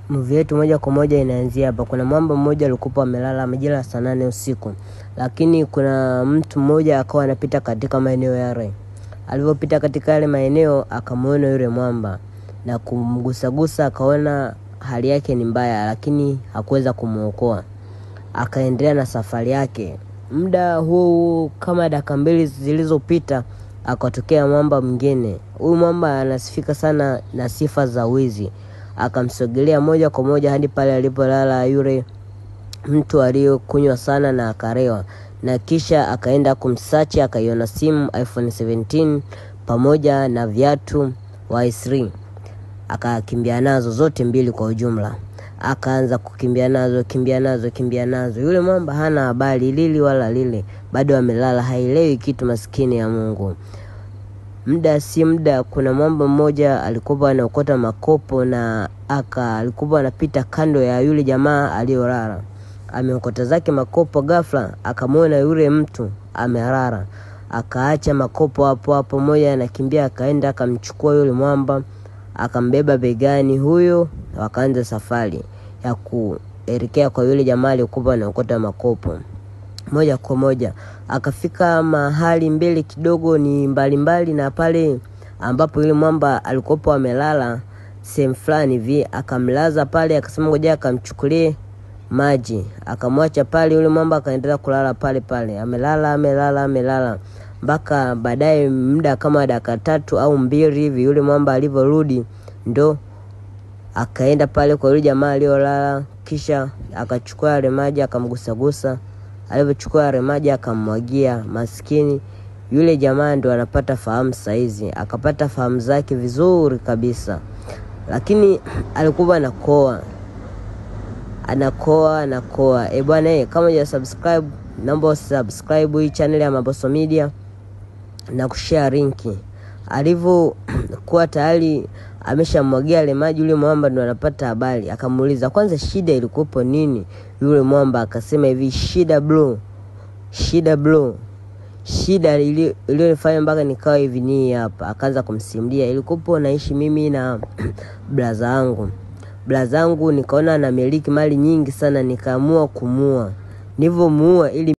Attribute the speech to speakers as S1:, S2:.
S1: Movie yetu moja kwa moja inaanzia hapa. Kuna mwamba mmoja alikuwa amelala majira saa 8 usiku. Lakini kuna mtu mmoja akawa anapita katika maeneo yale. Alipopita katika yale maeneo akamuona yule mwamba na kumgusagusa, akaona hali yake ni mbaya lakini hakuweza kumuokoa. Akaendelea na safari yake. Muda huu kama dakika 2 zilizopita akatokea mwamba mwingine. Huyu mwamba anasifika sana na sifa za wizi. Akamsogelea moja kwa moja hadi pale alipolala yule mtu aliyokunywa sana na akarewa, na kisha akaenda kumsearch, akaiona simu iPhone 17 pamoja na viatu Y3. Akakimbia nazo zote mbili kwa ujumla. Akaanza kukimbia nazo. Yule mwamba hana habari lili wala lile, bado amelala, haielewi kitu, maskini ya Mungu. Muda kuna mwamba mmoja alikuwa anaokota makopo na alikuwa anapita kando ya yule jamaa aliyolala. Ameokota zake makopo, ghafla akamwona yule mtu amelala. Akaacha makopo hapo moja, anakimbia akaenda akamchukua yule mwamba, akambeba begani huyo, wakaanza safari ya kuelekea kwa yule jamaa aliyekuwa anaokota makopo. Moja kwa moja akafika mahali mbele kidogo, ni mbali na pale ambapo yule mwamba alikuwa amelala, sehemu fulani hivi. Akamlaza pale, akasema ngoja akamchukulie maji. Akamwacha pale yule mwamba, akaendelea kulala pale. Amelala mpaka baadaye muda kama dakika 3 au 2 hivi, yule mwamba alivyorudi ndo akaenda pale kwa yule jamaa aliyolala, kisha akachukua ile maji akamgusagusa. Alipochukua ile maji akammwagia, maskini yule jamaa ndo anapata fahamu saizi. Akapata fahamu zake vizuri kabisa, lakini alikuwa anakoa. Bwana, kama ya subscribe, naomba subscribe hii channel ya Maboso Media na kushare linki. Alivyokuwa tayari ameshamwagia ile maji, yule mwamba ndo anapata habari. Akamuuliza kwanza shida ilikuwa nini. Yule mwamba akasema hivi, shida bro, shida iliyonifanya mpaka nikawa hivi ni hapa. Akaanza kumsimulia, ilikuwa naishi mimi na blaza yangu, nikaona anamiliki mali nyingi sana, nikaamua kumuua. Nilivyomuua ili